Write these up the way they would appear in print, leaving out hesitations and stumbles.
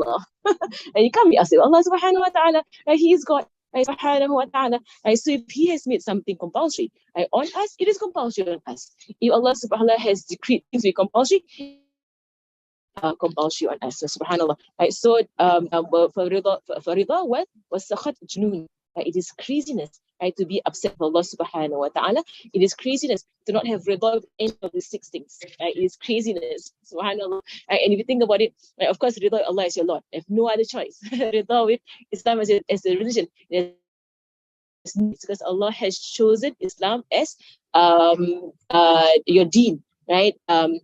Allah. And you can't be asking Allah subhanahu wa ta'ala, He is God. Subhanahu wa ta'ala. So if He has made something compulsory on us, it is compulsory on us. If Allah subhanahu wa ta'ala has decreed things to be compulsory, compulsory on us. So subhanallah. So for rida was sakhat junun. It is craziness, to be upset with Allah subhanahu wa ta'ala. It is craziness to not have rida with any of the 6 things. It is craziness, subhanallah. And if you think about it, of course, rida Allah is your Lord. I have no other choice. Rida with Islam as a religion. Because Allah has chosen Islam as your deen, right? That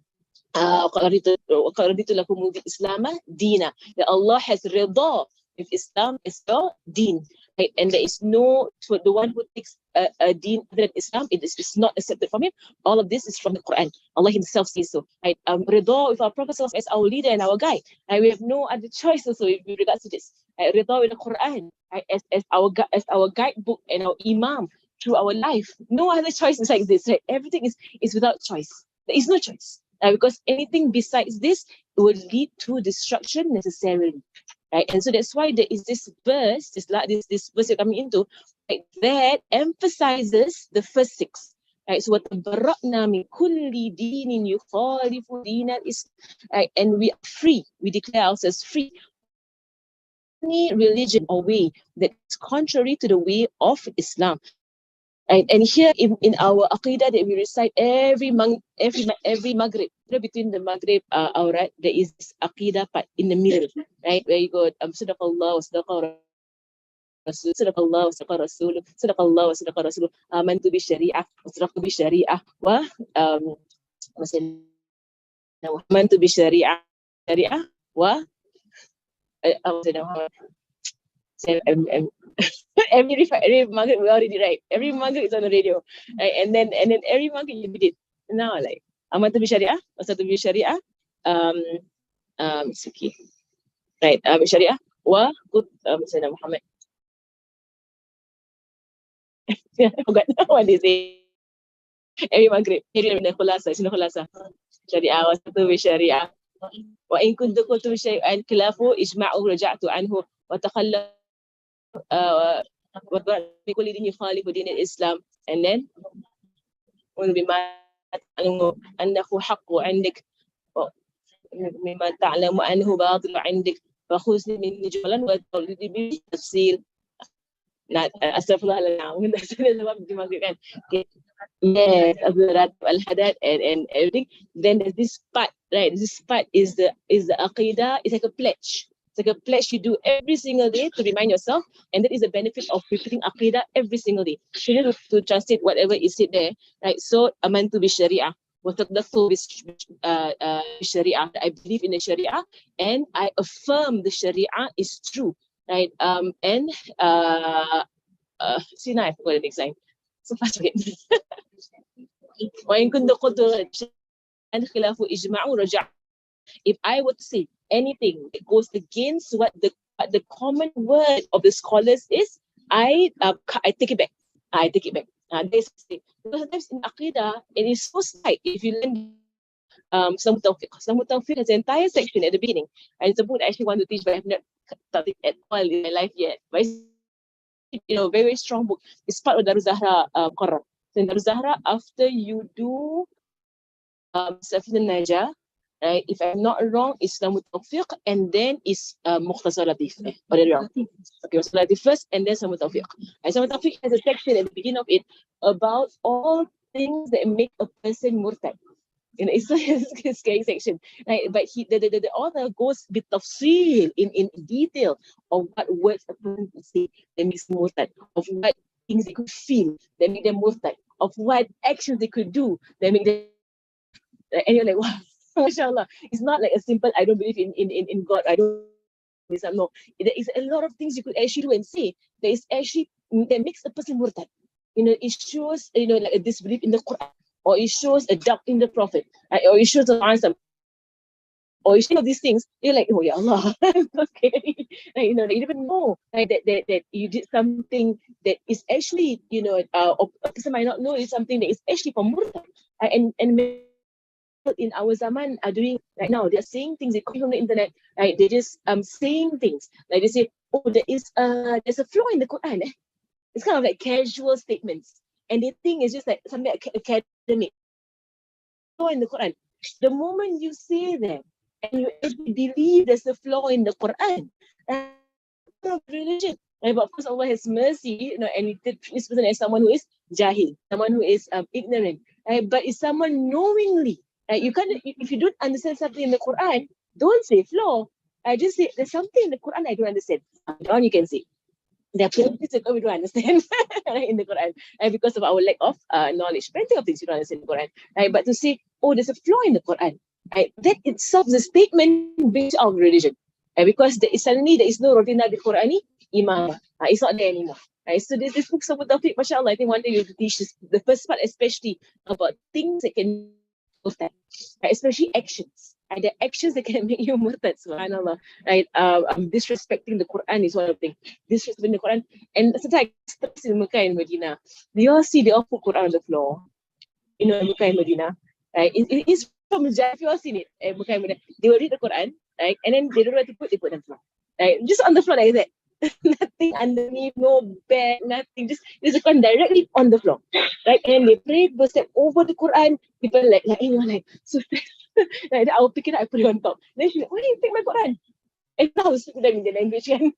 Allah has rida with Islam as your deen, right? And there is no, for the one who takes a deen other than Islam, it is not accepted from him. All of this is from the Quran. Allah Himself says so, right? Rida with our Prophet as our leader and our guide, and we have no other choice also with regards to this. Rida with the Quran, right? as our guidebook and our imam through our life. No other choice is like this, right? Everything is without choice. There is no choice. Because anything besides this will lead to destruction necessarily, right? And so that's why there is this verse, this verse you're coming into, right, that emphasizes the first 6. Right? So وَتَبَرَّأْنَا مِنْ كُلِّ دِينٍ يُخَالِفُ دِينَ الْإِسْلَامِ. Right? And we are free. We declare ourselves free. Any religion or way that is contrary to the way of Islam. And here in our aqidah that we recite every Maghrib, between the Maghrib awrat, there is this aqidah part in the middle, right? Where you go, Sadaqallah wa Sadaqa Rasul, Sadaqallah wa Sadaqa Rasul, Sadaqallah wa Sadaqa Rasul, Amantu bi Shari'ah, wa Sadaqtu bi Shari'ah, wa Amantu bi Shari'ah, wa every Maghrib we already right. Every Maghrib is on the radio, right? And then every Maghrib you did it. Now like Amantu bi Shari'ah, Wasatu bi Shari'ah, it's okay, right? Shari'ah wa Sayyidina Muhammad. I forgot what they say. Every Maghrib, khulasa, Shari'ah Wasatu bi Shari'ah. Wa in kuntu qultu shay'an khilafu ijma'u raja'tu anhu wa takhallaf بكل دين يخالف دين الإسلام, and then بما أنه حق عندك مما تعلم أنه باطل عندك فخذني مني جملا وتولدني بالتفصيل. أستغفر الله. Yes, al-hadat and everything. Then there's this part, right? This part is the aqidah. It's like a pledge. It's like a pledge you do every single day to remind yourself, and that is the benefit of repeating aqidah every single day. So you need to translate whatever is said there, right? So amantu bi Shari'ah, wataqaddasu bi Shari'ah. I believe in the Sharia, and I affirm the Sharia is true, right? See now I forgot the next line. So fast again. If I were to say anything that goes against what the common word of the scholars is, I take it back. I take it back. Because sometimes in Aqidah, it is so slight. If you learn some Tawfiq has an entire section at the beginning. And it's a book I actually want to teach, but I have not taught it at all in my life yet. But it's, very, very strong book. It's part of Darul Zahra Quran. So in Darul Zahra, after you do Safin al-Najah, right? If I'm not wrong, Islam Tawfiq, and then is Mukhtasar Latif. Or wrong. Okay, Mukhtasar Latif first, and then Islam Tawfiq. Islam Tawfiq has a section at the beginning of it about all things that make a person murtad. It's a scary section, right? But the author goes with tafsil in detail of what words a person could say that makes them murtad, of what things they could feel that make them murtad, of what actions they could do that make them. And you're like, wow, mashallah. It's not like a simple, I don't believe in God, I don't believe in Islam. No, there is a lot of things you could actually do and say that is actually, that makes a person murtad. It shows, like a disbelief in the Quran, or it shows a doubt in the Prophet, or it shows an answer, or you see all these things, you're like, oh yeah, Allah, okay. Like, you even know that you did something that is actually, a person might not know is something that is actually for murtad, and in our zaman are doing right now. They're saying things, they copy from the internet, right? They just saying things. Like they say, oh, there's a flaw in the Quran. It's kind of like casual statements. And they think it's just like something academic. Flaw in the Quran. The moment you say that and you actually believe there's a flaw in the Quran, religion. Right? But of course, Allah has mercy, and we treat this person as someone who is jahil, someone who is ignorant. Right? But it's someone knowingly. Right? You can't, if you don't understand something in the Quran, don't say flaw. I just say there's something in the Quran I don't understand. Down you can say. There are plenty that we don't understand in the Quran, right? Because of our lack of knowledge. Plenty of things you don't understand in the Quran, right? But to say, oh, there's a flaw in the Quran, right? That itself is a statement based on religion, right? Because suddenly there is no Rodina bil Qurani Imam. It's not there anymore. Right? So this book, Sabut Tawfiq, mashallah, I think one day you teach this, the first part, especially about things that can murtad, right? Especially actions. Right? The actions that can make you murtad, subhanallah. Right? Disrespecting the Quran is one of the things. Disrespecting the Quran. And sometimes I stress in Mecca and Medina. They all put Quran on the floor. In Mecca and Medina. Right? It is from Jaffa, if you all seen it, Mecca and Medina. They will read the Quran, right? And then they don't know where to put, they put on the floor. Right? Just on the floor like that. Nothing underneath, no bed, nothing. Just there's a Quran directly on the floor, right? And they pray, go step over the Quran. People anyone so like I'll pick it up, I put it on top. Then she's like, why do you take my Quran? And now I speak to them in the language, and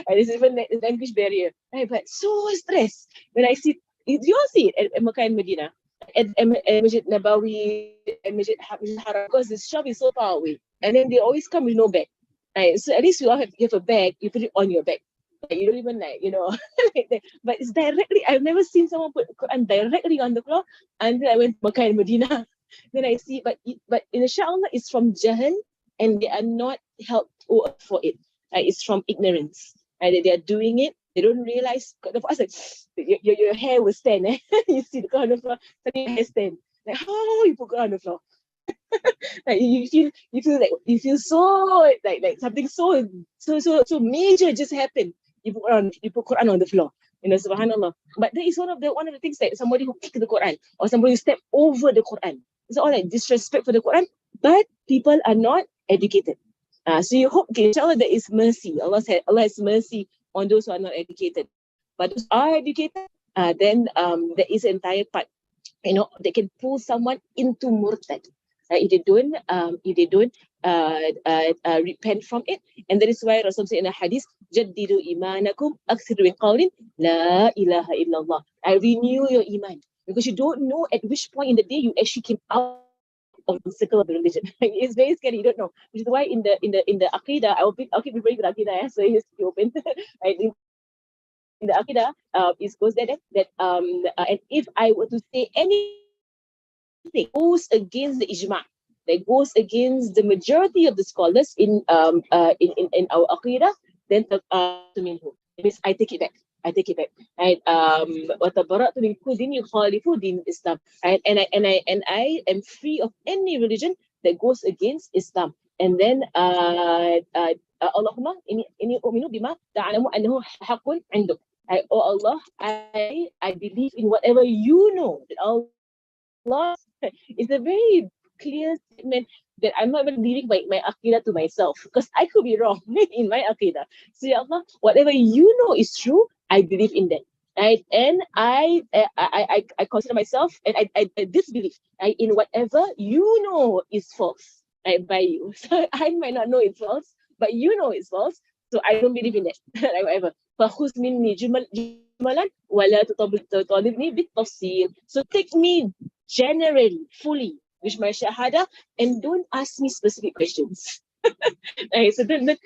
there's even a language barrier. Right? But so stressed when I see. You all see it at Makkah and Medina, at Masjid Nabawi, at Masjid Haram, because the shop is so far away, and then they always come with no bag. Right? So at least you have a bag, you put it on your back. Like, you don't even like that. But it's directly, I've never seen someone put Quran directly on the floor until I went to Makkah and Medina. Then I see, but inshallah, it's from Jahl, and they are not held for it. It's from ignorance. They are doing it, they don't realize. The first like, your hair will stand. You see the Quran on the floor, suddenly your hair stand. Like, how you put Quran on the floor? Like you feel so like something so major just happened. You put Quran on the floor, subhanallah. But that is one of the things that somebody who kicked the Quran or somebody who stepped over the Quran. It's all like disrespect for the Quran, but people are not educated. So you hope, inshallah, there is mercy. Allah has mercy on those who are not educated. But those who are educated, then there is an entire part, they can pull someone into murtad. If they don't repent from it. And that is why Rasul said in a hadith, Jaddidu imanakum aksiru min qawlin la ilaha illallah. Renew your iman. Because you don't know at which point in the day you actually came out of the circle of the religion. It's very scary, you don't know. Which is why in the Aqidah, I'll keep referring to the Aqidah, so it's open. Right? In the Aqidah, it goes there that and if I were to say anything goes against the ijma', that goes against the majority of the scholars in our aqidah, then it means I take it back. Right? وَتَبَرَأْتُ مِنْ كُلٍّ يُخَالِفُ دِينِ Islam. Right? And I am free of any religion that goes against Islam. And then Allahumma inni u'minu bima ta'alamu annahu haqqun 'induk. Oh Allah, I believe in whatever you know that Allah. It's a very clear statement that I'm not even leaving my aqidah to myself, because I could be wrong in my aqidah. So Ya Allah, whatever you know is true, I believe in that. Right? And I consider myself, and I disbelieve, right, in whatever you know is false, right, by you. So I might not know it's false, but you know it's false, so I don't believe in that. Right, whatever. فَخُذْ مِنِّي جُمَلًا وَلَا تُطَالِبْنِي بِالتَّفْصِيلِ. So take me generally, fully, with my shahada, and don't ask me specific questions. Right? So don't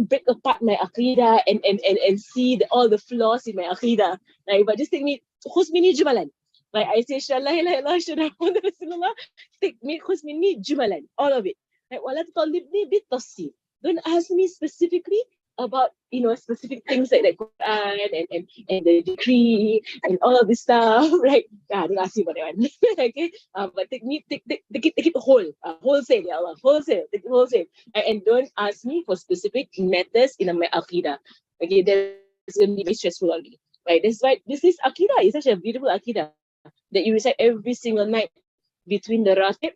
break apart my aqidah and see all the flaws in my aqidah. Right? But just take me, khuz minni jumalan. Like I say, Shallah ilaha illallah, Shallah Muhammad Rasulullah, take me, khuz minni jumalan, all of it. Right? Wala tutalibni bit tafsir. Don't ask me specifically about specific things like the Quran and the decree and all of this stuff, right? Don't ask me about that one. Okay, but take it wholesale, ya Allah, wholesale, take it wholesale, and don't ask me for specific matters in my aqidah. Okay, that's going to be very stressful already, right? That's why this aqidah is such a beautiful aqidah that you recite every single night between the ratib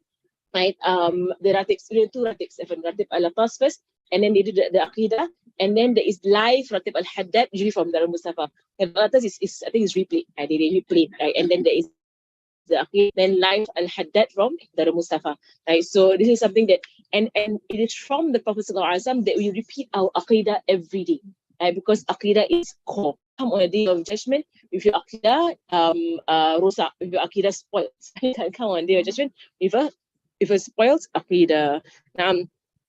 right? The Ratibs, two Ratibs, Ratib al-Atas first, and then they do the Aqidah, and then there is live Ratib al-Haddad, usually from Darul Mustafa. And Al-Atas is, I think, is replayed, they replay, right? And then there is the Aqidah, then live al-Haddad from Darul Mustafa, right? So this is something that, and it is from the Prophet ﷺ that we repeat our Aqidah every day, right? Because Aqidah is core. Come on a day of judgment with your Aqidah rosak, with your Aqidah spoiled. You can come on a day of judgment with a spoiled aqidah.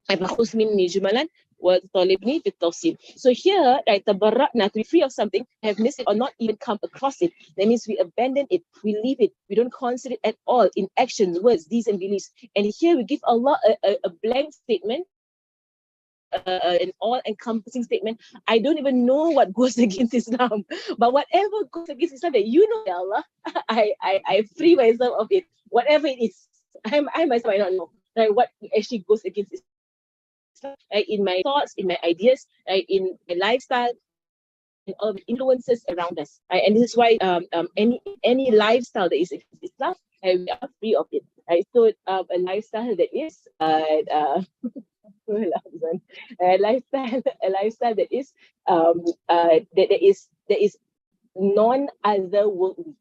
فخذ مني جملا وطالبني بالتفصيل. So here, right, tabarra'na, to be free of something, have missed it or not even come across it. That means we abandon it, we leave it, we don't consider it at all in actions, words, deeds, and beliefs. And here we give Allah a blank statement, an all-encompassing statement. I don't even know what goes against Islam, but whatever goes against Islam, that you know, Allah, I free myself of it. Whatever it is, I myself might not know, right, what actually goes against Islam, right, in my thoughts, in my ideas, right, in my lifestyle, and all the influences around us. Right? And this is why any lifestyle that is against Islam, we are free of it. Right? So a lifestyle that is a lifestyle that is that is non-otherworldly.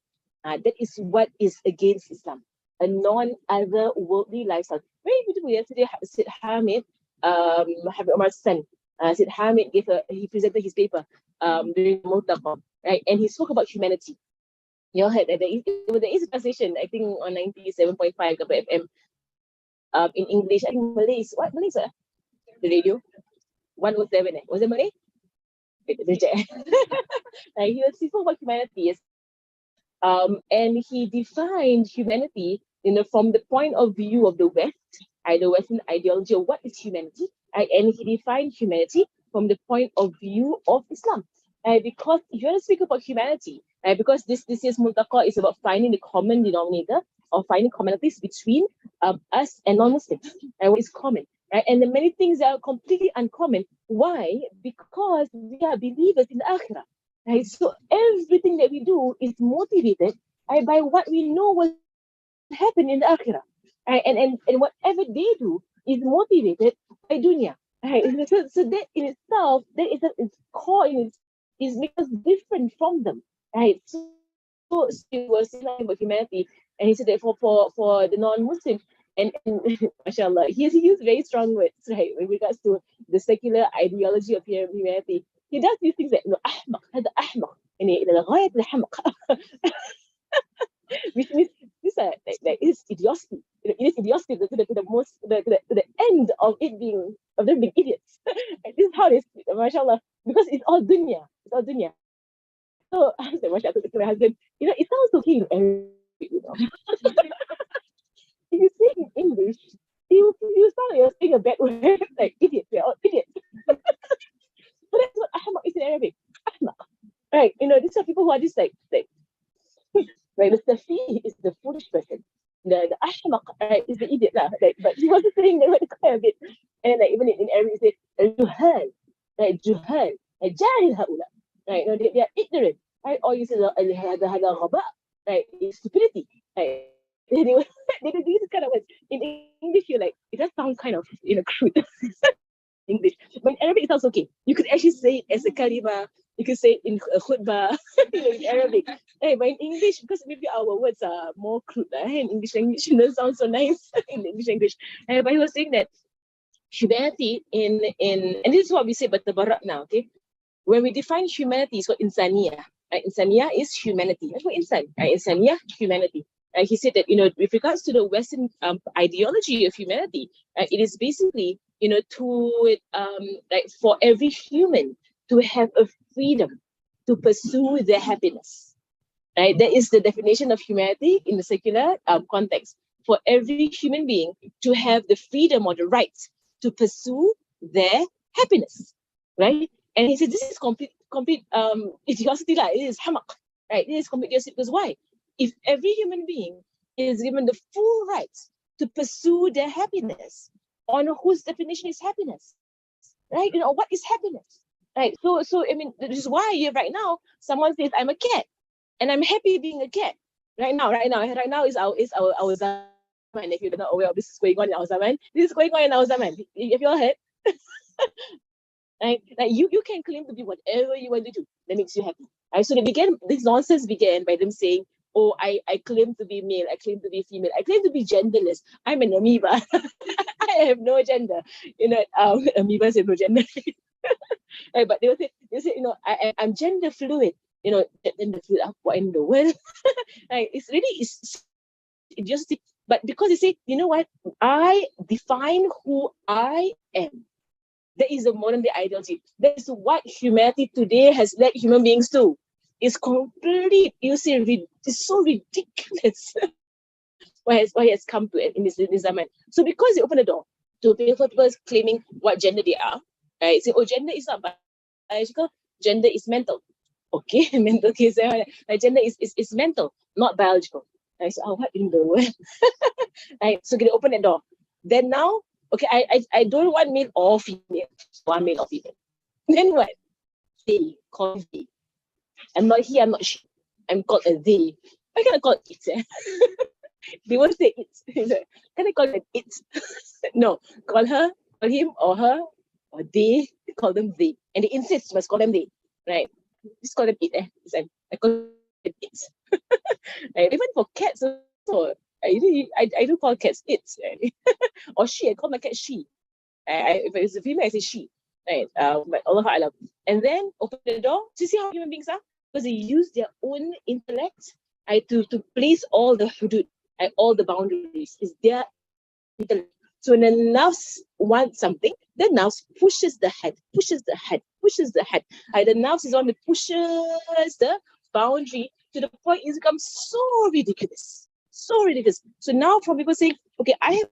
That is what is against Islam. A non-otherworldly lifestyle. Very beautiful. Yesterday, Sid Hamid, Habib Omar's son, Sid Hamid he presented his paper during Multaqa, right? And he spoke about humanity. You all heard that there is a translation, I think, on 97.5 FM in English. I think Malay is what? Malay is what? The radio? 107, was it Malay? He was speaking about humanity, yes. And he defined humanity from the point of view of the West, the Western ideology of what is humanity, and he defined humanity from the point of view of Islam. Because if you want to speak about humanity, because this year's Multaqa is about finding the common denominator or finding commonalities between us and non-Muslims, and what is common. Right? And the many things that are completely uncommon. Why? Because we are believers in the Akhirah. Right? So everything that we do is motivated by what we know will happen in the Akhirah. Right? And whatever they do is motivated by dunya. Right? So that in itself, that is its core in it, is makes us different from them. Right? So he was saying about humanity, and he said that for the non-Muslim, and mashallah, he used very strong words, right, with regards to the secular ideology of humanity. He does these things like, أحمق, هذا أحمق, يعني إلى غاية الحمق, which means this like it is idiocy. It is idiocy to the end of it being of them being idiots. This is how they speak, mashallah, because it's all dunya. It's all dunya. So I said, mashallah, to my husband, it sounds okay in Arabic, If you say in English, you sound like you're saying a bad word, like idiot. We're all idiots. So that's what ahmaq is in Arabic. Ahmaq. Right? These are people who are just like right? The safi is the foolish person. The ahmaq, right, is the idiot lah. Like, but he wasn't saying the word quite a bit. And like even in Arabic, he says juhal, right? Juhal, like jahil haula, right? They are ignorant, right? Or you say hada ghaba, right? It's stupidity, right? They do these kind of words. In English, you're like, it does sound kind of crude. English, but in Arabic it sounds okay. You could actually say it as a kalima. You could say it in a khutbah in Arabic. But in English, because maybe our words are more crude, in English language, it doesn't sound so nice in English language. But he was saying that humanity and this is what we say about tabarrak now, okay? When we define humanity, it's called insaniya. Insaniya is humanity. That's what insan. Insaniya, humanity. He said that, with regards to the Western ideology of humanity, it is basically, for every human to have a freedom to pursue their happiness. Right? That is the definition of humanity in the secular context. For every human being to have the freedom or the right to pursue their happiness. Right? And he said, this is complete idiocy. It is hamaq. Right? It is complete idiocy. Because why? If every human being is given the full right to pursue their happiness, on whose definition is happiness, right? What is happiness, right? So I mean, this is why right now someone says I'm a cat, and I'm happy being a cat. Right now is our zaman. zaman. If you're not aware of this is going on in our zaman, this is going on in our zaman. If you all heard, right? Like you can claim to be whatever you want to do that makes you happy. Right? So this nonsense began by them saying, oh, I claim to be male, I claim to be female, I claim to be genderless. I'm an amoeba. I have no gender. Amoebas have no gender. Right? But they say, I'm gender fluid. Gender fluid. What in the world? Right? It's just, but because they say, you know what? I define who I am. That is the modern day ideology. That is what humanity today has led human beings to. It's complete. You see, it's so ridiculous. why it has come to in this zaman. So because they open the door to people claiming what gender they are, right? Say, oh, gender is not biological, gender is mental. Okay, mental case. Like gender is mental, not biological. Right? So, what in the world? Right? So they open the door. Then now, okay, I don't want male or female. One male or female. Then what? They call they. I'm not he, I'm not she. I'm called a they. Why can't I call it it? They won't say it. Can I call it it? No, call her, call him or her, or they, call them they. And they insist must call them they. Right? Just call them it. I call it it. Right? Even for cats also. I do call cats it. Right? Or she, I call my cat she. If it's a female, I say she. Right? But Allah Alam. And then open the door. Do you see how human beings are? Because they use their own intellect to place all the hudud, all the boundaries. Is their intellect. So when the nafs wants something, the nafs pushes the head. The nafs is one that pushes the boundary to the point it becomes so ridiculous. So now from people saying, okay, I have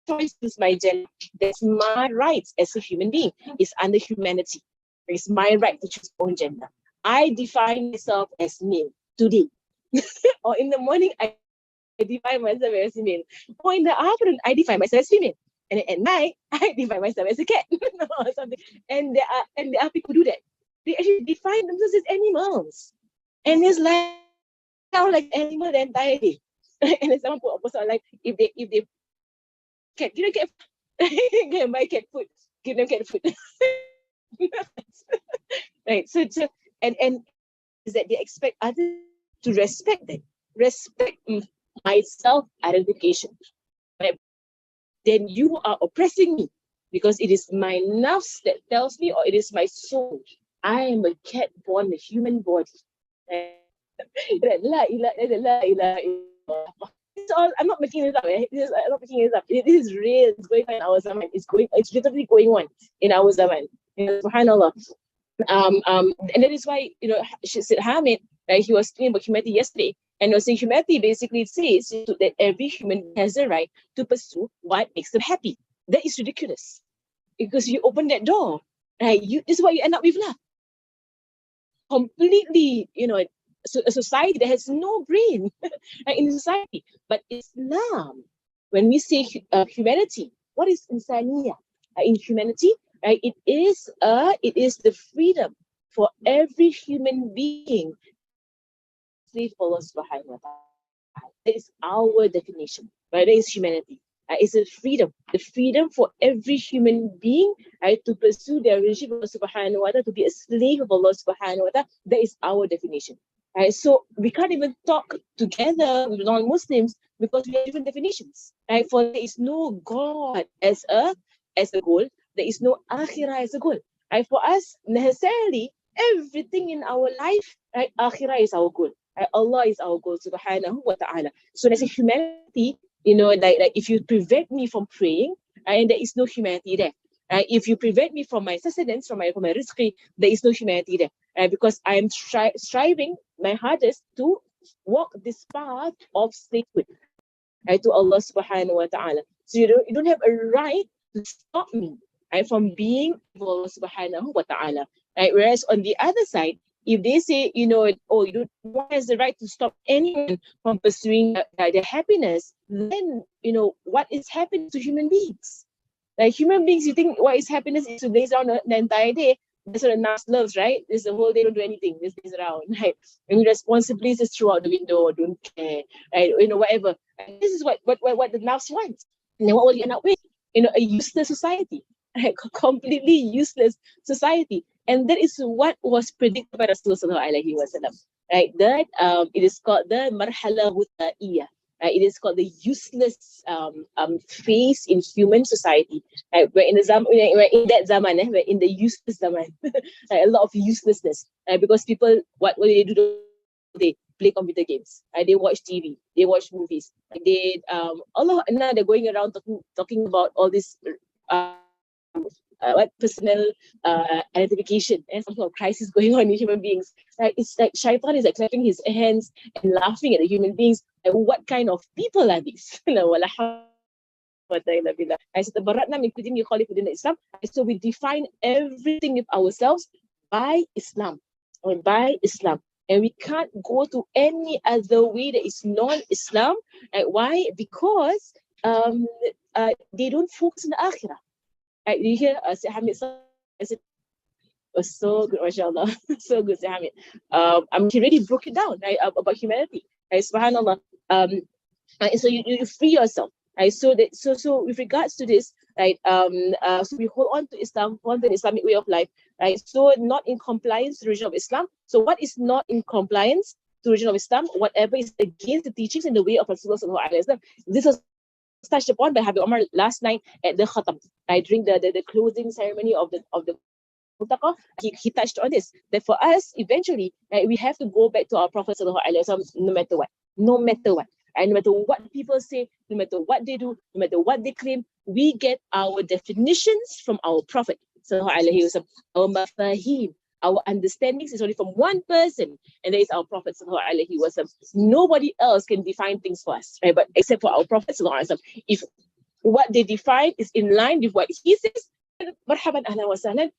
choice to choose my gender. That's my right as a human being. It's under humanity. It's my right to choose my own gender. I define myself as male today. Or in the morning, I define myself as female. Or in the afternoon, I define myself as female. And at night, I define myself as a cat or something. And there are people who do that. They actually define themselves as animals. And it's like animal the entire day. And then someone put a post on like if they cat, give them cat food. Go and buy cat food. Give them cat food. Right. So and is that they expect others to respect them. Respect my self-identification. Right? Then you are oppressing me because it is my nafs that tells me, or it is my soul. I am a cat born a human body. La ilaha illallah. It's all, I'm not making this up. I'm not making this up. It is real. It's going on in our zaman. It's literally going on in our zaman. Subhanallah. And that is why, she said Hamid, right? He was talking about humanity yesterday, and he was saying humanity basically says that every human has the right to pursue what makes them happy. That is ridiculous. Because you open that door, right? This is what you end up with now. Completely, so a society that has no brain right, in society. But Islam, when we say humanity, what is insaniya? In humanity, right? It is the freedom for every human being to follow subhanahu wa ta'ala. That is our definition, right? That is humanity. It's a freedom, the freedom for every human being, right, to pursue their relationship with Allah subhanahu wa ta'ala, to be a slave of Allah subhanahu wa ta'ala. That is our definition. Right? So we can't even talk together with non-Muslims because we have different definitions. Right? For there is no God as a goal. There is no akhirah as a goal. Right? For us, necessarily, everything in our life, right, akhirah is our goal. Right? Allah is our goal, subhanahu wa ta'ala. So as a humanity, like if you prevent me from praying, and there is no humanity there. Right? If you prevent me from my sustenance, from my rizqi, there is no humanity there. Right? Because I am striving my hardest to walk this path of slavehood, right, to Allah subhanahu wa ta'ala. So you don't have a right to stop me, right, from being Allah subhanahu wa ta'ala. Right? Whereas on the other side, if they say, one has the right to stop anyone from pursuing their happiness, then, what is happiness to human beings? Like human beings, you think what is happiness is to laze around the entire day. That's what a nurse loves, right? This the whole day, don't do anything, just stays around, right? And responsibly just throw out the window, don't care, right? Whatever. And this is what the nurse wants. And then what will you end up with? A useless society, right? Completely useless society. And that is what was predicted by Rasulullah sallallahu alaihi wasallam, right? That it is called the marhala hutaiya. It is called the useless phase in human society. We're in we're in that zaman, we're in the useless zaman. A lot of uselessness, because people, what will they do? They play computer games. They watch TV. They watch movies. They Allah, now they're going around talking about all this personal identification and some sort of crisis going on in human beings. It's like Shaitan is like clapping his hands and laughing at the human beings. What kind of people are these? So we define everything of ourselves by Islam, or by Islam. And we can't go to any other way that is non-Islam. Why? Because they don't focus on the akhirah. You hear Syed Hamid was so good, mashallah. So good, Syed Hamid. He really broke it down, right, about humanity. Subhanallah. So you free yourself. Right? So with regards to this, right, so we hold on to Islam, hold on to the Islamic way of life, right? So not in compliance to the religion of Islam. So what is not in compliance to the religion of Islam? Whatever is against the teachings and the way of Rasulullah sallallahu alaihi wasallam. This was touched upon by Habib Omar last night at the Khatam, right, during the closing ceremony of the Multaqa. He touched on this, that for us eventually, right, we have to go back to our Prophet sallallahu alaihi wasallam, no matter what, and no matter what people say, no matter what they do, no matter what they claim, we get our definitions from our Prophet sallallahu alaihi wasallam. Our mafahim, our understandings is only from one person, and that is our Prophet sallallahu alaihi wasallam. Nobody else can define things for us, right? But except for our Prophet sallallahu alaihi wasallam. If what they define is in line with what he says, marhaban ahlan wa sahlan,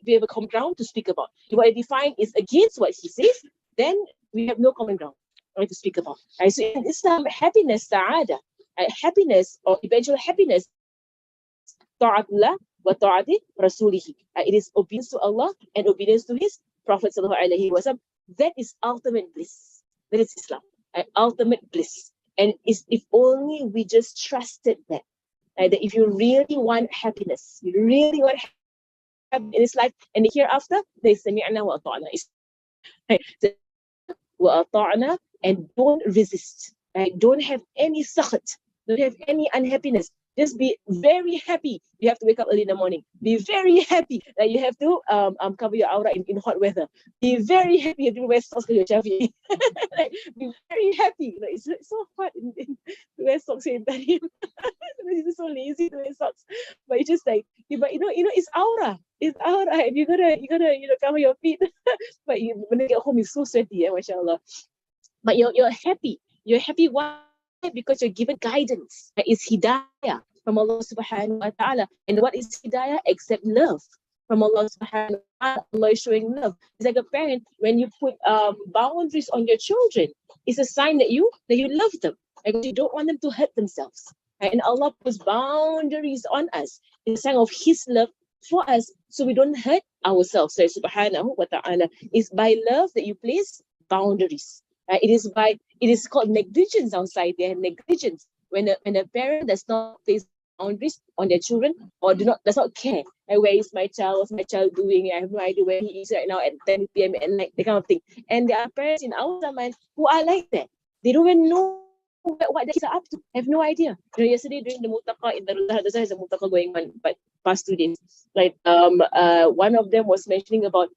we have a common ground to speak about. If what they define is against what he says, then we have no common ground, right, to speak about. Right? So in Islam, happiness, sa'ada, happiness or eventual happiness, ta'atullah wa ta'ati rasulihi. It is obedience to Allah and obedience to His Prophet sallallahu alaihi wasallam. That is ultimate bliss. That is Islam, ultimate bliss. And if only we just trusted that, that if you really want happiness, you really want happiness in this life and the hereafter, they sami'na wa ata'na. Wa ata'na, and don't resist. Right? Don't have any sakhat, don't have any unhappiness. Just be very happy. You have to wake up early in the morning. Be very happy that you have to cover your aura in hot weather. Be very happy you have to wear socks for your chafi. Like, be very happy. Like, it's so hot to wear socks in Tarim. It's so lazy to wear socks. But it's just like, but it's aura. It's aura. And you gotta cover your feet. But when you get home, it's so sweaty, mashallah. But you're happy. You're happy. Why? Because you're given guidance. It's hidayah from Allah subhanahu wa ta'ala. And what is hidayah except love from Allah subhanahu wa ta'ala? Allah is showing love. It's like a parent, when you put boundaries on your children, it's a sign that you love them. Like, you don't want them to hurt themselves. Right? And Allah puts boundaries on us. It's a sign of His love for us, so we don't hurt ourselves. So subhanahu wa ta'ala, it's by love that you place boundaries. It is called negligence outside there. Negligence when a parent does not place boundaries on their children, or does not care. Like, where is my child? What's my child doing? I have no idea where he is right now at 10 p.m. at night. That kind of thing. And there are parents in our zaman who are like that. They don't even know what the kids are up to. I have no idea. Yesterday during the Multaqa in Darul Hadza, there's a Multaqa going on, but past 2 days. Like one of them was mentioning about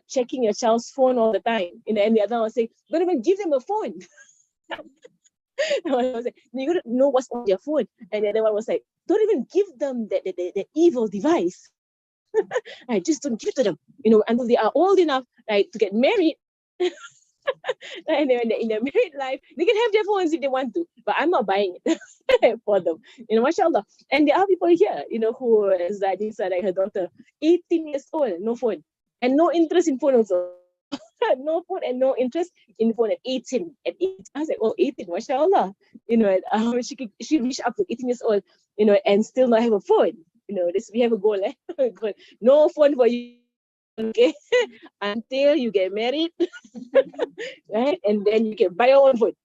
checking your child's phone all the time. And the other one was saying, don't even give them a phone. I was like, you gotta know what's on your phone. And the other one was like, don't even give them the evil device. I just don't give to them, until they are old enough, like, to get married. And then in their married life, they can have their phones if they want to, but I'm not buying it for them. Mashallah. And there are people here, who is like her daughter, 18 years old, no phone, and no interest in phone also. No phone and no interest in phone at 18. I was like, 18, mashallah. She reached up to 18 years old, and still not have a phone. We have a goal, no phone for you Okay, until you get married, right? And then you can buy your own food.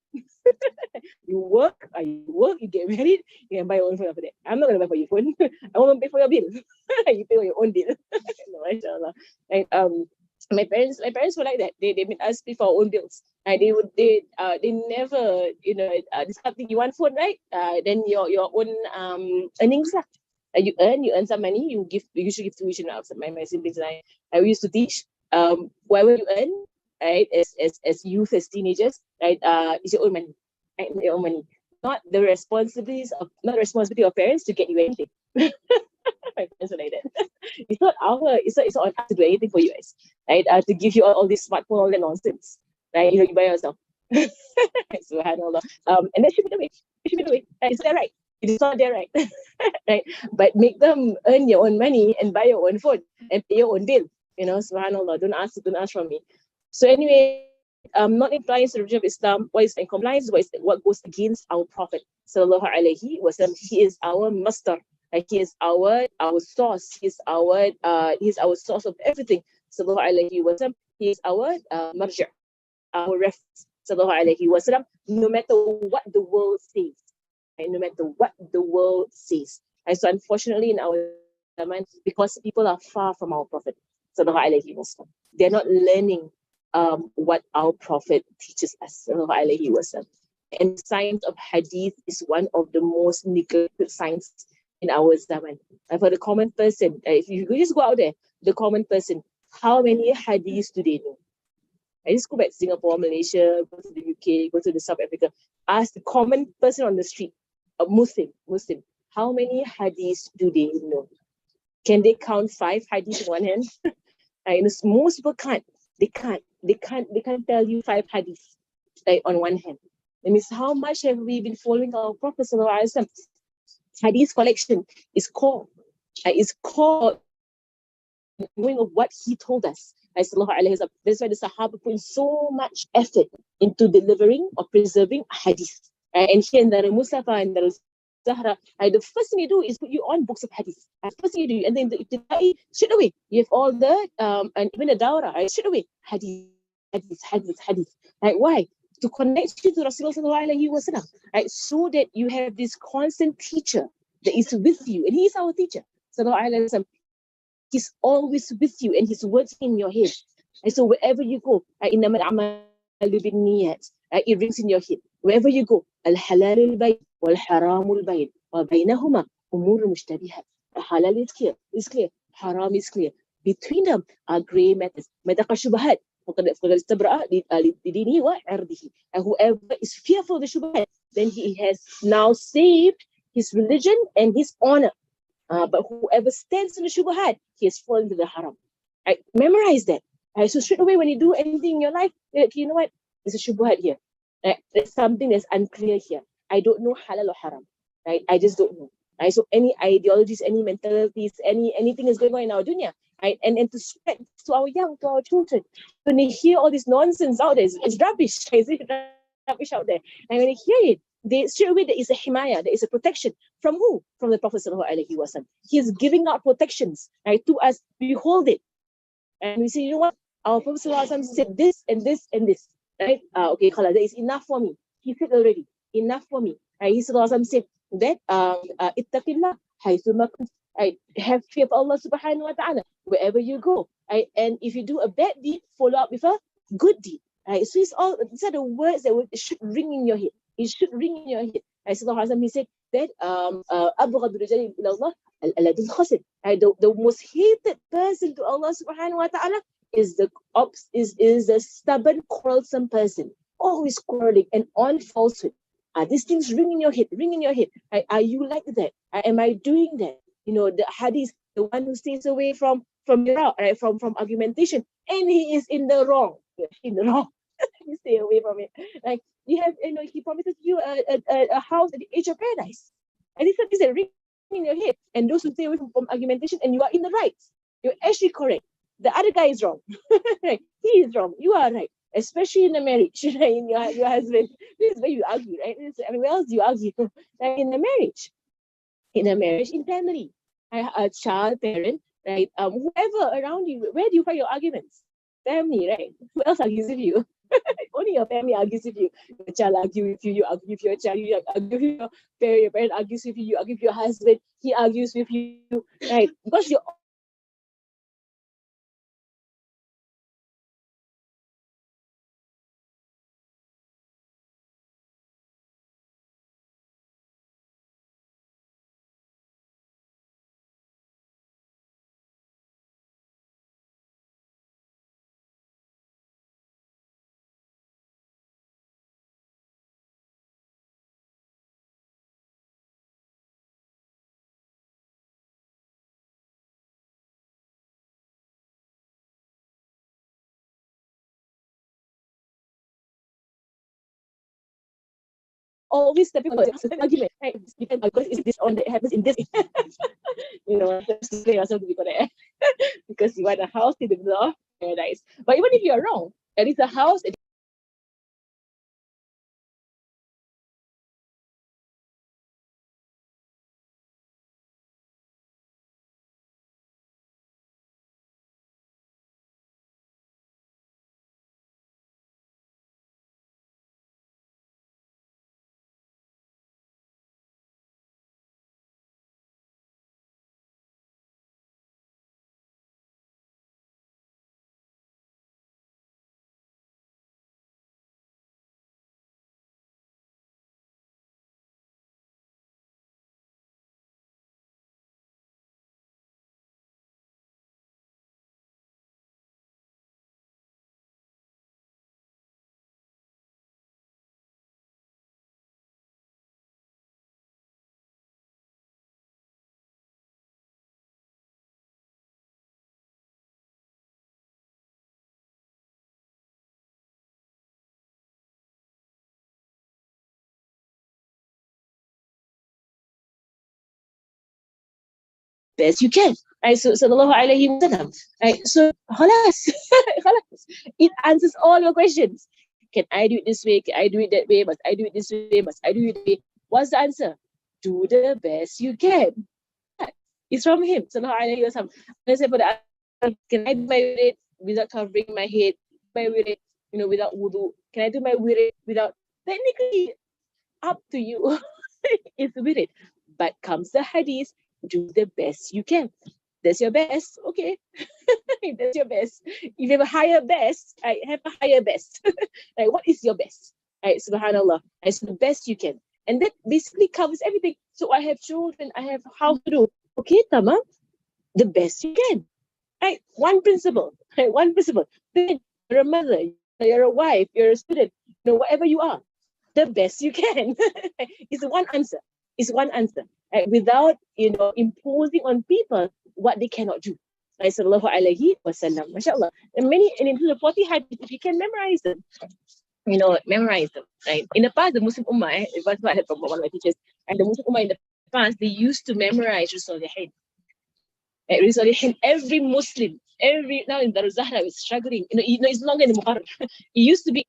You work, you get married, you can buy your own phone after that. I'm not gonna buy for your phone. I won't pay for your bill. You pay for your own bill. No, mashallah. Right? My parents were like that. They made us pay for our own bills. They never, this kind of thing. You want phone, right? Then your own earnings lah. You earn some money. You should give tuition out. My siblings and I used to teach. Whatever you earn, right? As youth, as teenagers, right? It's your own money, right? Your own money, not the responsibility of parents to get you anything. My parents were like that. It's not on us to do anything for you guys, right? To give you all this smartphone, all that nonsense, right? You buy yourself. Subhanallah. And that should be the way. It should be the way. Is that right? It is not there, right? Right? But make them earn your own money and buy your own phone and pay your own bill. Subhanallah. Don't ask from me. So anyway, not implying the religion of Islam, what is in compliance, what goes against our Prophet Sallallahu Alaihi Wasallam. He is our master. He is our source. He is our source of everything. Sallallahu Alaihi Wasallam. He is our marja', our reference. Sallallahu Alaihi Wasallam. No matter what the world says, no matter what the world says. So unfortunately, in our zaman, because people are far from our Prophet Sallallahu Alaihi Wasallam, they're not learning what our Prophet teaches us, Sallallahu Alaihi Wasallam. And the science of hadith is one of the most neglected sciences in our zaman. For the common person, if you just go out there, the common person, how many hadiths do they know? I just go back to Singapore, Malaysia, go to the UK, go to the South Africa, ask the common person on the street, a Muslim, how many hadiths do they know? Can they count 5 hadiths in one hand? Most people can't. They can't tell you 5 hadiths on one hand. That means how much have we been following our Prophet Sallallahu Alaihi Wasallam? Hadith collection is core. Is core knowing of what he told us. That's why the Sahaba put in so much effort into delivering or preserving hadith. And here in the Mustafa and the Zahra, the first thing you do is put you on books of hadith. The first thing you do, and then the Ibtidai, straight away, you have all the, and even the Dawra, straight away, hadith. Why? To connect you to Rasulullah Sallallahu Alaihi Wasallam, so that you have this constant teacher that is with you, and he is our teacher. Sallallahu Alaihi Wasallam. He's always with you, and his words in your head. And so wherever you go, it rings in your head. Wherever you go, al-halal al-bayn wal-haram al-bayn wa baynahuma umur mushtabihat. Halal is clear, haram is clear. Between them are grey matters. Mataqa shubahat. And whoever is fearful of the shubahat, then he has now saved his religion and his honor. But whoever stands in the shubahat, he has fallen into the haram. Memorize that. So straight away, when you do anything in your life, you know what? There's a shubahat here. There's something that's unclear here. I don't know halal or haram. I just don't know. So any ideologies, any mentalities, anything is going on in our dunya. And to spread to our young, to our children. When they hear all this nonsense out there, it's rubbish. It's rubbish out there. And when they hear it, straight away there is a himaya, there is a protection. From who? From the Prophet Sallallahu Alaihi Wasallam. He is giving out protections to us. We hold it. And we say, you know what? Our Prophet Sallallahu Alaihi Wasallam said this and this and this. Okay, khala, that is enough for me. He said already, enough for me. He Sallallahu Alaihi Wasallam said that ittaqillah haythuma kunt. Have fear of Allah subhanahu wa ta'ala wherever you go. And if you do a bad deed, follow up with a good deed. So these are the words that should ring in your head. It should ring in your head. He said that the most hated person to Allah subhanahu wa ta'ala is the stubborn, quarrelsome person, always quarreling and on falsehood. These things ring in your head. Are you like that? Am I doing that? The hadith, the one who stays away from from argumentation, and he is in the wrong. You stay away from it. You have, he promises you a house at the edge of paradise. And these are things that ring in your head. And those who stay away from argumentation, and you are in the right. You're actually correct. The other guy is wrong. He is wrong. You are right. Especially in a marriage, in your husband. This is where you argue, right? Where else do you argue? In a marriage. In family. A child, parent, right? Whoever around you, where do you find your arguments? Family, right? Who else argues with you? Only your family argues with you. Your child argues with you, you argue with your child, you argue with your parent, argues with you argue with your husband, he argues with you, right? Because you're always stepping on the argument, right? Because it's this on that happens in this. Just to play yourself to be correct. Because you want a house in the middle of paradise. But even if you're wrong, at least a house. Best you can. Right? So sallallahu alayhi wasallam. Right? So halas. Halas. It answers all your questions. Can I do it this way? Can I do it that way? Must I do it this way? Must I do it that way? What's the answer? Do the best you can. It's from him. Sallallahu alayhi wasallam. I said for the answer, can I do my wirid without covering my head? My wirid, without wudu. Can I do my wirid without technically up to you? It's wirid. But comes the hadith, do the best you can. That's your best. Okay. That's your best. If you have a higher best, I have a higher best. Like, what is your best? Right, subhanallah. I so the best you can. And that basically covers everything. So I have children, I have how to do. Okay, Tama, the best you can. Right? One principle. Right? One principle. Then you're a mother, you're a wife, you're a student, whatever you are, the best you can. It's one answer. It's one answer. Right? Without, imposing on people what they cannot do. Right? Sallallahu alayhi wasallam. MashaAllah. And many, and into the 40 hadith, if you can memorize them, memorize them. Right? In the past, the Muslim Ummah, that's what I heard from one of my teachers, and the Muslim Ummah in the past, they used to memorize Rasul Hadith. Every Muslim, now in Darul Zahra is struggling. It's no longer in the Muharram. It used to be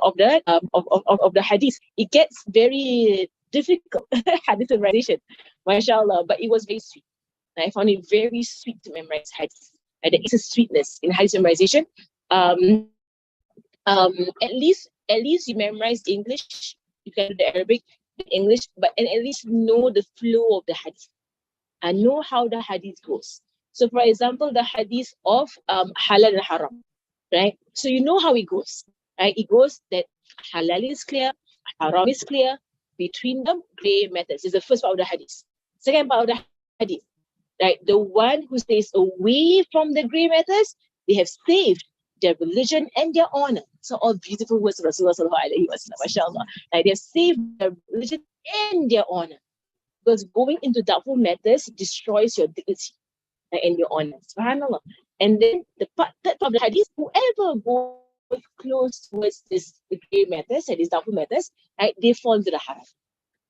of the of the hadith. It gets very difficult hadith memorization, mashallah. But it was very sweet. I found it very sweet to memorize hadith. There is a sweetness in hadith memorization. Um, at least At least you memorize English, you can do the Arabic, the English, and at least know the flow of the hadith and know how the hadith goes. So, for example, the hadith of halal and haram, right? So you know how it goes, right? It goes that halal is clear, haram is clear, between them, gray matters. Is the first part of the hadith. Second part of the hadith, right? The one who stays away from the gray matters, they have saved their religion and their honor. So all beautiful words of Rasulullah sallallahu alaihi wasallam, mashallah. Like they have saved their religion and their honor. Because going into doubtful matters destroys your dignity and your honor. Subhanallah. And then the third part of the hadith, whoever goes close towards the gray matters and these doubtful matters, right, they fall into the haram.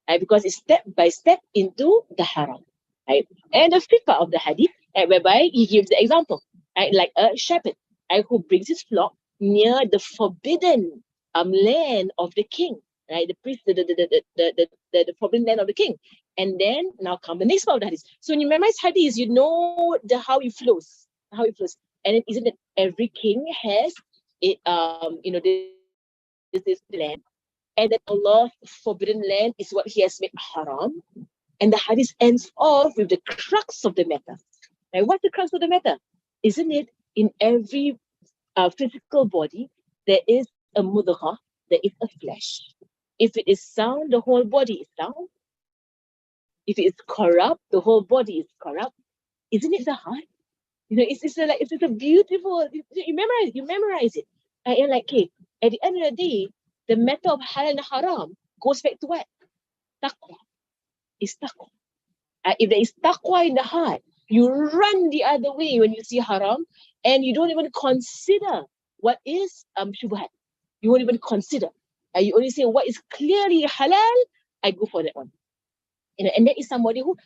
Right, because it's step by step into the haram. Right? And the fifth part of the hadith, right, whereby he gives the example, right, like a shepherd, right, who brings his flock near the forbidden land of the king, right, the forbidden land of the king. And then now come the next part of the hadith. So when you memorize hadith, you know how it flows, And then isn't it every king has it, this land, and that Allah's forbidden land is what He has made haram. And the hadith ends off with the crux of the matter. Right? What's the crux of the matter? Isn't it in every physical body there is a mudghah, there is a flesh. If it is sound, the whole body is sound. If it is corrupt, the whole body is corrupt. Isn't it the heart? It's a beautiful. You memorize it. And you're like, okay, at the end of the day, the matter of halal and haram goes back to what? Taqwa. It's taqwa. If there is taqwa in the heart, you run the other way when you see haram, and you don't even consider what is shubhat. You won't even consider. You only say what is clearly halal, I go for that one. And that is somebody who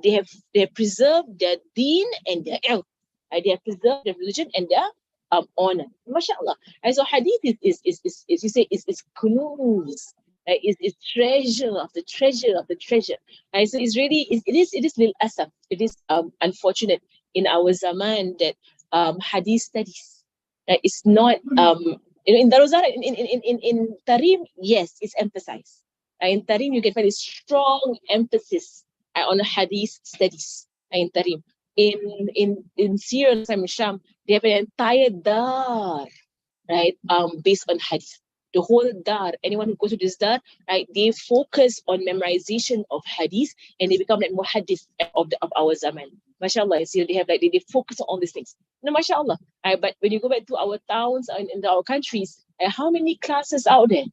they have preserved their deen and their ilm. They have preserved their religion and their honor. MashaAllah. And so hadith is you say is kunuz. Is treasure of the treasure of the treasure. And so it's really it is lil asaf. It is unfortunate in our zaman that hadith studies it's not in Daruzat in Tarim, yes, it's emphasized. In Tarim, you can find a strong emphasis on hadith studies in Tarim. In Syria and Sham, they have an entire dar, right, based on hadith. The whole dar, anyone who goes to this dar, right, they focus on memorization of hadith and they become like muhaddith of our zaman. MashaAllah, so they have they focus on all these things. No, MashaAllah. But when you go back to our towns and in our countries, how many classes out there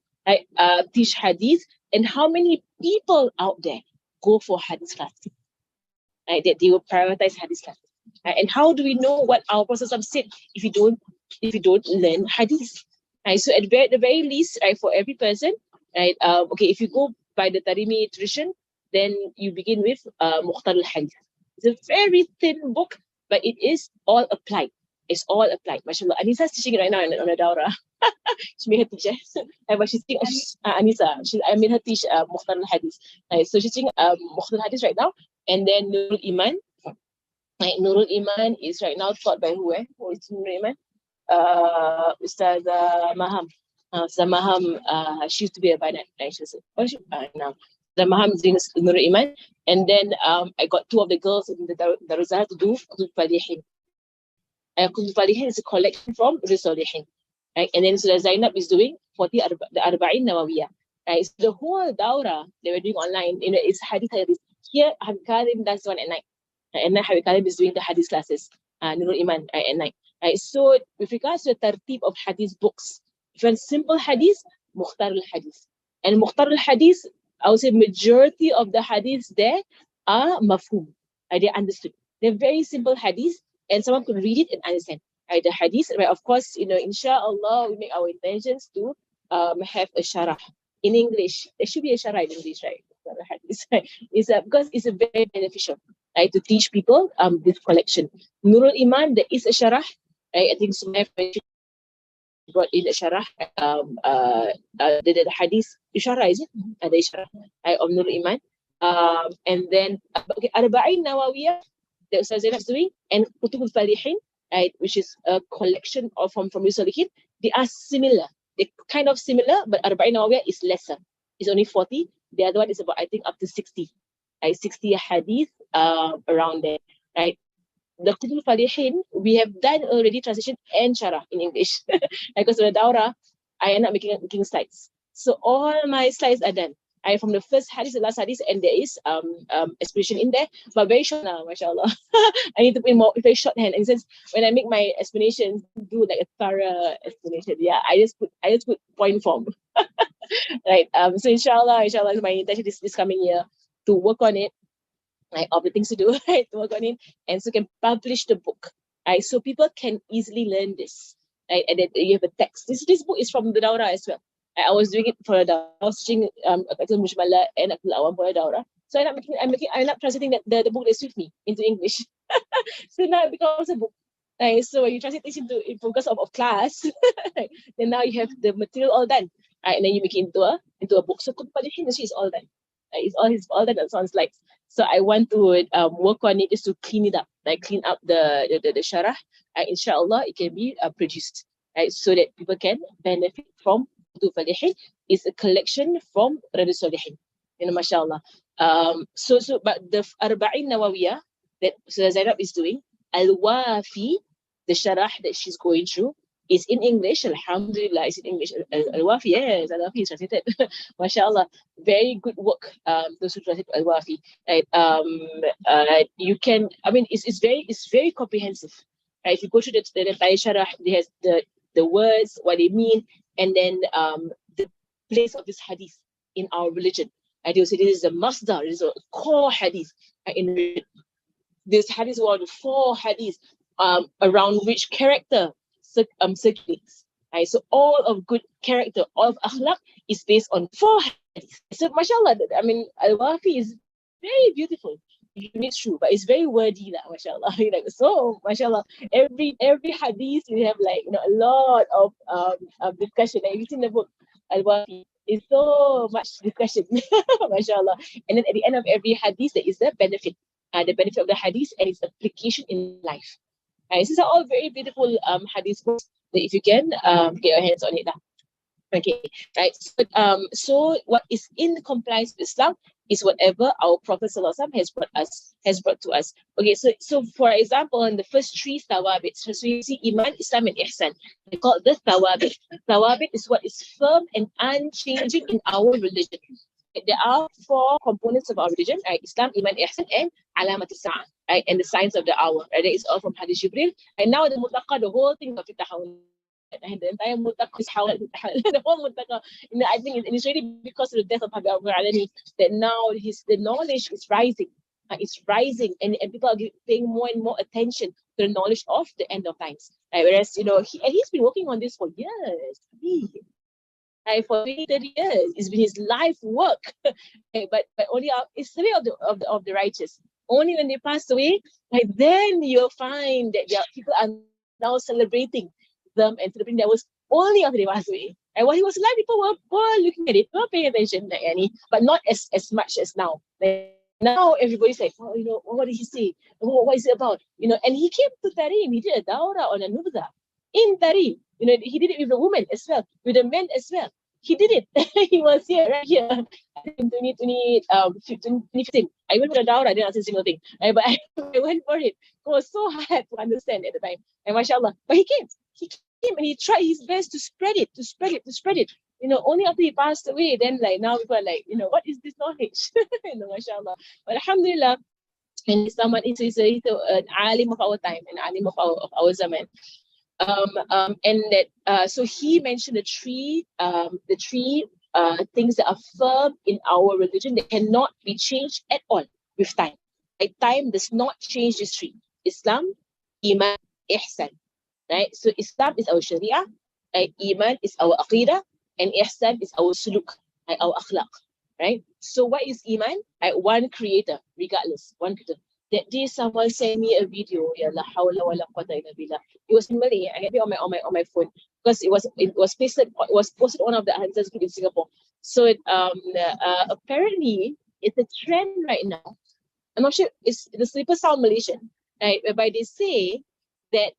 teach hadith, and how many people out there go for hadith classes? That they will prioritize hadith classes. And how do we know what our Prophet said if you don't learn hadith? So at the very least, for every person, okay, if you go by the Tarimi tradition, then you begin with Mukhtar al-Hadith. It's a very thin book, but it is all applied. It's all applied. MashaAllah. Anisa's teaching it right now on a Daura. She made her teach. But she's teaching Anisa. I made her teach Mukhtar al-Hadith. So she's teaching Mukhtar al-Hadith right now. And then Nurul Iman. Nurul Iman is right now taught by who? Who is Nurul Iman? Ustaz Maham. Ustaz Maham, she used to be a Banat. Now. The Maham is doing Nurul Iman. And then I got two of the girls in the Daruzah to do Qutb Falihin. Qutb Falihin is a collection from Risalihin. And then Surah Zainab is doing the Arba'in Nawawiyah. So the whole Dawra they were doing online, is hadith. Here, Habib Karim does one at night. And then Habib Karim is doing the hadith classes, Nurul Iman at night. So with regards to the tartib of hadith books, if you want simple hadith, Mukhtar al-Hadith. And Mukhtar al-Hadith, I would say majority of the hadiths there are mafhum. They're understood. They're very simple hadiths, and someone could read it and understand. The hadith, of course, inshallah, we make our intentions to have a sharah in English. There should be a sharah in English, right? Because it's a very beneficial, to teach people this collection. Nurul Iman, there is a sharah. I think Sumayf brought in a sharah. The hadith sharah, is it? The sharah of Nurul Iman. And then Arba'in Nawawiyah that Ustaz Zainab is doing, and Qutb al-Falihin, which is a collection from Risalihin. They are similar. they're kind of similar, but Arba'in Nawawiyah is lesser. It's only 40. The other one is about, I think, up to 60. 60 hadith around there, right? The Kutub Falihin, we have done already translation and Sharah in English. Because of the Daura, I end up making slides. So all my slides are done. From the first hadith to the last hadith, and there is explanation in there, but very short now, mashallah. I need to put more very shorthand. And since when I make my explanations, do like a thorough explanation. Yeah, I just put point form. Right. So inshallah is my intention this coming year to work on it. Like all the things to do, right? To work on it, and so can publish the book, right? So people can easily learn this, right? And then you have a text. This book is from the Daura as well. I was doing it for a Daura. I was teaching Mujmala and Akul Awam for a Daura. So I end up translating the book that's with me into English. So now it becomes a book. Right? So when you translate this into focus of class, right? Then now you have the material all done. Right? And then you make it into a book. So publishing is all done. Right? It's all done on sounds like. So I want to work on it just to clean it up, like clean up the sharah. Inshallah, it can be produced, right? So that people can benefit from Kutub Falihin. It's a collection from Riyadus Salihin, mashallah. But the Arba'in Nawawiyah that Zainab is doing, Al-Wafi, the sharah that she's going through, is in English. Alhamdulillah, it's in English. Al-Wafi, yes, Al-Wafi is translated. MashaAllah, very good work. Those who translate Al-Wafi, right? You can. I mean, it's very comprehensive. Right? If you go through the entire sharah, it has the words, what they mean, and then the place of this hadith in our religion. I do say this is a masdar, this is a core hadith in this hadith. One 4 hadiths around which character circulates. Right? So all of good character, all of akhlaq is based on 4 hadiths. So mashallah, I mean, Al-Wafi is very beautiful. It's true, but it's very wordy, mashallah. So mashallah, every hadith we have a lot of discussion. Have you seen the book Al-Wafi? It's so much discussion, mashallah. And then at the end of every hadith, there is the benefit of the hadith and its application in life. Right, these are all very beautiful hadith books that if you can get your hands on it. Okay, right. So what is in compliance with Islam is whatever our Prophet ﷺ has brought to us. Okay, so for example, in the first 3 thawabit, so you see Iman, Islam, and Ihsan. They call it the thawabit. Thawabit is what is firm and unchanging in our religion. There are 4 components of our religion, right? Islam, Iman, Ihsan, and Alamat al-Sa'ah, right? And the signs of the hour, right? That is all from Hadith Jibril. And now the Mutaqa, the whole thing of Tahawun. And the entire Mutaqa is how the whole Mutaqa. I think it's really because of the death of Habib al-Alani that now the knowledge is rising. It's rising, and people are paying more and more attention to the knowledge of the end of times. Right? Whereas, he's been working on this for years. For 20, 30 years, it's been his life work. but only it's the way of the righteous. Only when they pass away, then you'll find that people are now celebrating them and celebrating their works only after they pass away. And while he was alive, people were looking at it, were paying attention, but not as much as now. Now everybody's like, what did he say? What is it about? And he came to Tarim. He did a dawrah on a nubza in Tarim. He did it with the women as well, with the men as well. He did it. He was right here in 2015. I went for the dawrah. I didn't answer a single thing, right? But I went for it. It was so hard to understand at the time. And mashallah, but he came and he tried his best to spread it. Only after he passed away, then now people are like, what is this knowledge? Mashallah. But alhamdulillah, and someone is an alim of our time, an alim of our zaman. And that so he mentioned the three things that are firm in our religion that cannot be changed at all with time. Time does not change these 3: Islam, Iman, Ihsan. Right? So Islam is our Sharia, Iman is our Aqidah, and Ihsan is our suluk, our akhlaq. Right? So what is Iman? One creator, regardless, one creator. That day someone sent me a video. Ya la hawla wa la quwwata illa billah. It was in Malay. I have it on my phone because it was posted on one of the Answers group in Singapore. So apparently it's a trend right now. I'm not sure. It's the Sleeper Sound Malaysian, right? Whereby they say that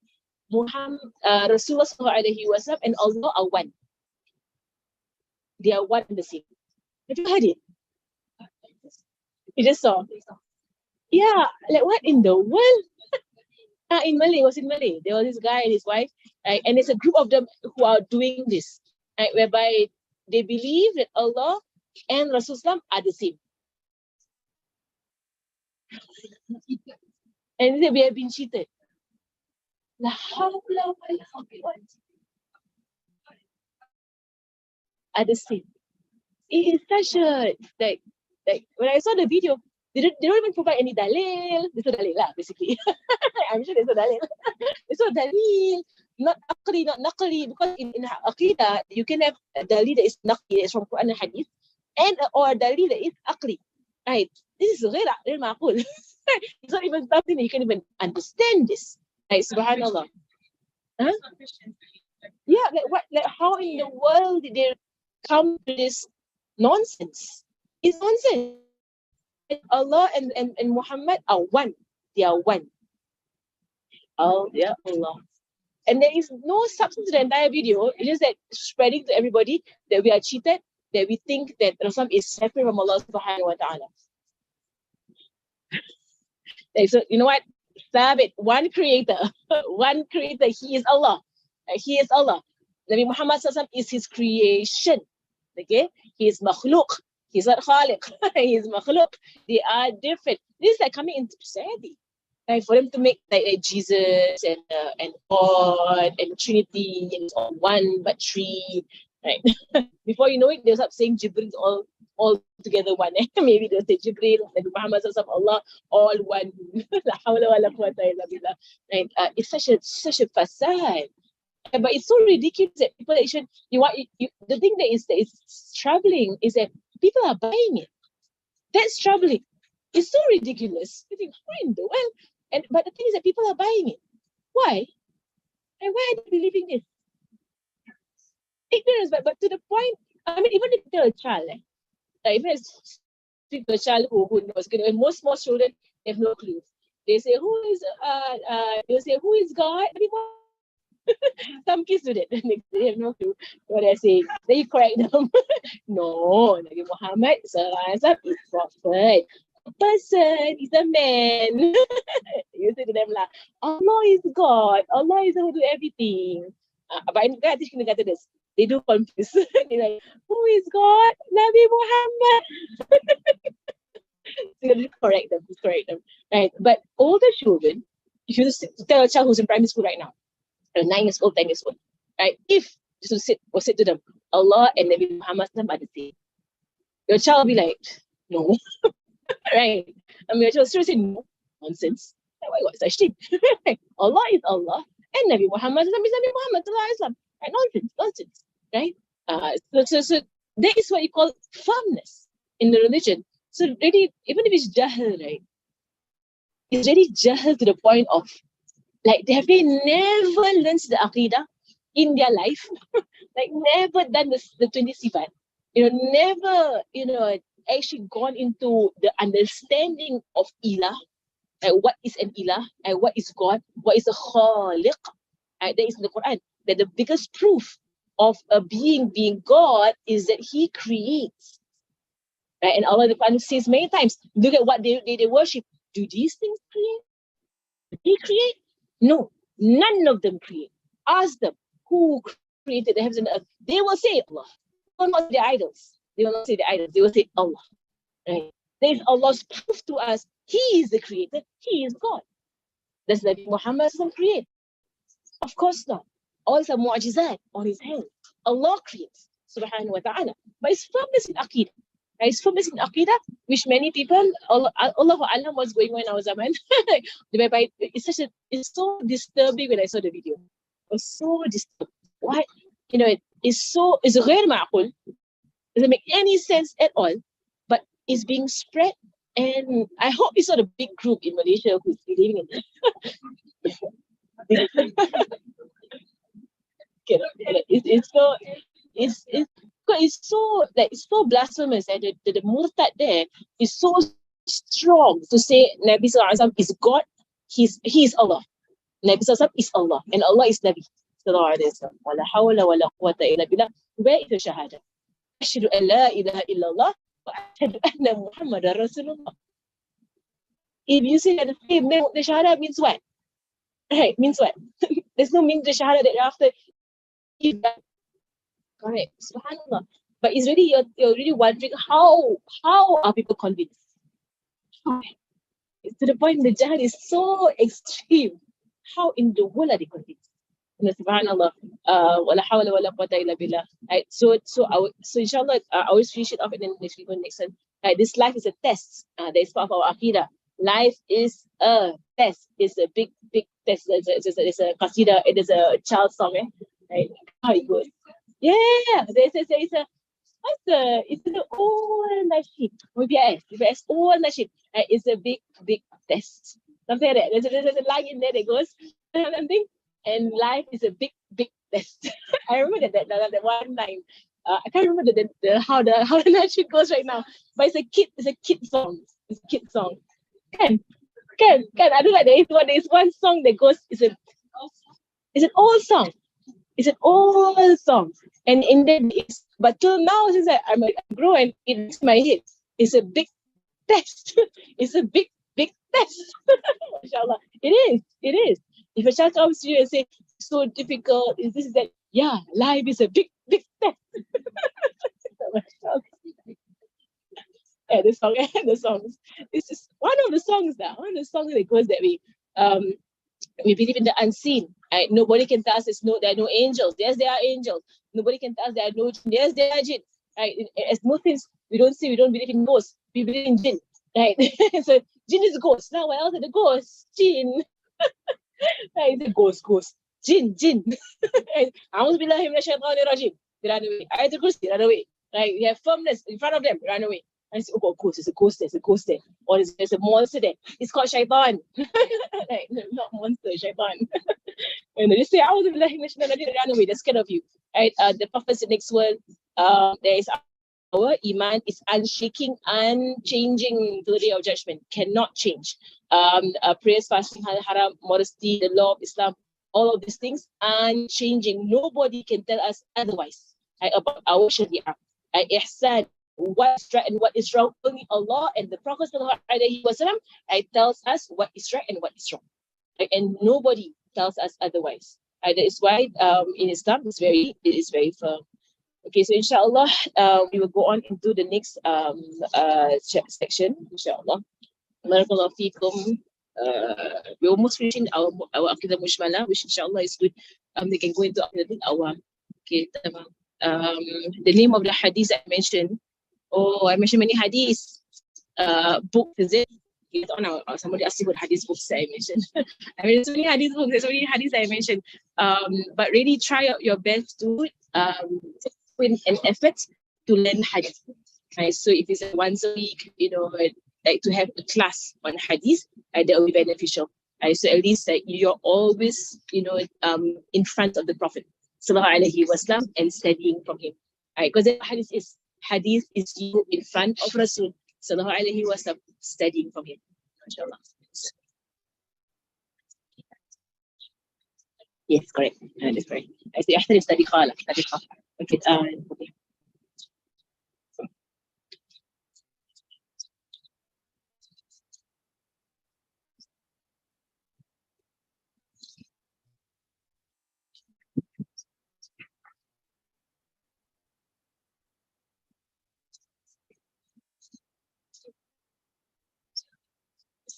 Muhammad, Rasulullah sallallahu alaihi wasallam and Allah are one. They are one and the same. Have you heard it? You just saw. Yeah, like what in the world? In Malay, it was in Malay. There was this guy and his wife, right? And there's a group of them who are doing this, right? Whereby they believe that Allah and Rasulullah are the same. And they we have been cheated. La hawla wa la quwwata. Are the same. It is such a like when I saw the video, they don't even provide any dalil. There's no dalil lah, basically. I'm sure there's no dalil. There's no dalil, not aqli, not naqli, because in aqidah, you can have a dalil that is naqli, that is from Quran and Hadith, and or a dalil that is aqli. Right? This is غير معقول. It's not even something that you can even understand this. Right? Subhanallah. Huh? Yeah, like what? Like how in the world did they come to this nonsense? It's nonsense. Allah and Muhammad are one. They are one. Oh, yeah, Allah. And there is no substance to the entire video. It is that spreading to everybody that we are cheated, that we think that Rasul is separate from Allah subhanahu wa ta'ala. So, you know what? Sabit, one creator. One creator. He is Allah. He is Allah. Nabi Muhammad is his creation. Okay? He is makhluk. He's not khaliq. He is makhluk. They are different. This is like coming into society. Like for them to make like Jesus and God and Trinity and it's all one but three, right? Before you know it, they'll start saying Jibril all together one. Maybe they'll say Jibril, Nabi Muhammad, Allah, all one. La hawla wa la quwwata illa billah. Right? It's such a facade. But it's so ridiculous that people actually the thing that is troubling is that people are buying it. That's troubling. It's so ridiculous. You think, why in the world? But the thing is that people are buying it. Why? And why are they believing this? Ignorance, but to the point, I mean, even if they're a child, even if speak to a child who knows, and most children have no clue. They say, who is God? Some kids do that. They have no clue what they're saying. Then you correct them. No, Nabi Muhammad is prophet. A person is a man. You say to them lah, Allah is God. Allah is able to do everything. But I teach you this. They do confuse. They're like, who is God? Nabi Muhammad. So you correct them. Right. But older children, if you tell a child who's in primary school right now, 9 years old, 10 years old, right? If you say to them, Allah and Nabi Muhammad are the same, your child will be like, no. Right? I mean, your child will say, no, nonsense. What such thing? Allah is Allah and Nabi Muhammad is Nabi Muhammad. Right? Nonsense. Right? So that is what you call firmness in the religion. So really, even if it's jahl, right? It's really jahl to the point of like they never learned the aqidah in their life, like never done the 20 sifat, never, actually gone into the understanding of ilah, what is an ilah, and what is God, what is a khaliq. That is in the Quran, that the biggest proof of a being God is that he creates. Right? And Allah the Quran says many times, look at what they worship. Do these things create? Do they create? No, none of them create. Ask them who created the heavens and the earth. They will say Allah. They will not say the idols. They will say Allah. Right? There is Allah's proof to us. He is the creator. He is God. Does Nabi Muhammad create? Of course not. All is a mu'jizat on his hand. Allah creates, subhanahu wa ta'ala. But it's firmness in aqidah. It's firmness in aqidah, which many people, Allahu Alam, was going on in our zaman. It's so disturbing when I saw the video. It was so disturbing. Why? It's غير معقول. It doesn't make any sense at all. But it's being spread, and I hope it's not a big group in Malaysia who's believing in it. It's so blasphemous, and the murtad there is so strong to say Nabi Sallallahu Alaihi Wasallam is God. He is Allah. Nabi Sallallahu Alaihi Wasallam is Allah, and Allah is Nabi Sallallahu Alaihi Wasallam. Wala hawla wala quwwata illa billah. Where is the shahada? أشهد أن لا إله إلا الله وأشهد أن محمد رسول الله. If you say that the same name, the shahada means what? Right, means what? There's no meaning to shahada that after you correct. Subhanallah. But it's really you're really wondering how are people convinced? It's to the point the jihad is so extreme. How in the world are they convinced? Subhanallah. Wala hawla wala quwwata illa billah. Right. So inshallah, I always finish it off and then next week go next one. Right. This life is a test. That is part of our aqidah. Life is a test. It's a big test. It's a qasida. It is a child song. Right. How it goes. Yeah. It's an old nasheed. VPS old nasheed. It's a big test. Something like that. There's a line in there that goes something. And life is a big test. I remember that one line. I can't remember how the nasheed goes right now. But it's a kid song. It's a kid song. Can. I don't like there is one song that goes. It's an old song. It's an old song. And in that is, but till now, since I grow and it's my head, it's a big test. It's a big test. Mashallah. It is. If a child comes to you and say, so difficult, is this, that? Yeah, life is a big test. The songs. This is one of the songs that goes that way. We believe in the unseen. Right? Nobody can tell us there are no angels. Yes, there are angels. Nobody can tell us there are no jinn. Yes, there are jinn. Right? As Muslims, we don't believe in ghosts. We believe in jinn. Right? So jinn is a ghost. Now what else are the ghosts? Jinn. Right? It's a ghost. Jinn. A'udhu billahi minash shaitanir rajim. They run away. Ayatul Kursi, run away. Right? We have firmness in front of them, run away. And say, oh, ghost, there's a ghost there. Or there's a monster there. It's called shaitan. Right? Not monster, shaitan. And they say, A'udhu billahi minash shaitanir rajim, run away. They're scared of you. Right? The Prophet said next word, there is our iman is unshaking, unchanging to the day of judgment. Cannot change. Prayers, fasting, haram, modesty, the law of Islam, all of these things unchanging. Nobody can tell us otherwise, right, about our sharia. Ihsan, what's right and what is wrong. Only Allah and the Prophet tells us what is right and what is wrong. Right? And nobody tells us otherwise. Right? That is why in Islam it is very firm. Okay, so inshallah, we will go on into the next section, inshallah. Barakallahu feekum. We're almost finishing our Aqidah Mushmala, which inshallah is good. They can go into our okay. The name of the hadith I mentioned. Oh, I mentioned many hadiths. Book is it? It's on our somebody asked me what hadith books I mentioned. I mean, so many hadith books. There's so many hadiths I mentioned. But really try your best to put an effort to learn hadith. Right? So if it's once a week, like to have a class on hadith, that will be beneficial. Right? So at least you're always, in front of the Prophet Sallallahu Alaihi Wasallam and studying from him. Right? Because hadith is you in front of Rasul Sallallahu Alaihi Wasallam studying from him. Inshallah. Yes, correct. That's correct. I say after study khala. Okay. Okay.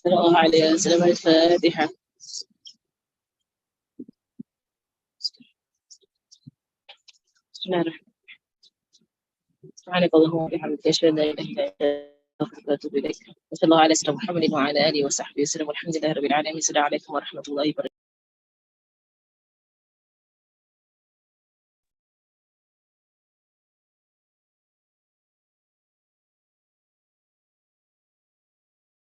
صلى الله عليه وسلم. الفاتحة. بسم الله الرحمن الرحيم. سبحانك اللهم وبحمدك أشهد أن لا إله إلا أنت أستغفرك وأتوب إليك. وصلى الله على سيدنا محمد وعلى آله وصحبه وسلم والحمد لله رب العالمين. السلام عليكم ورحمة الله وبركاته.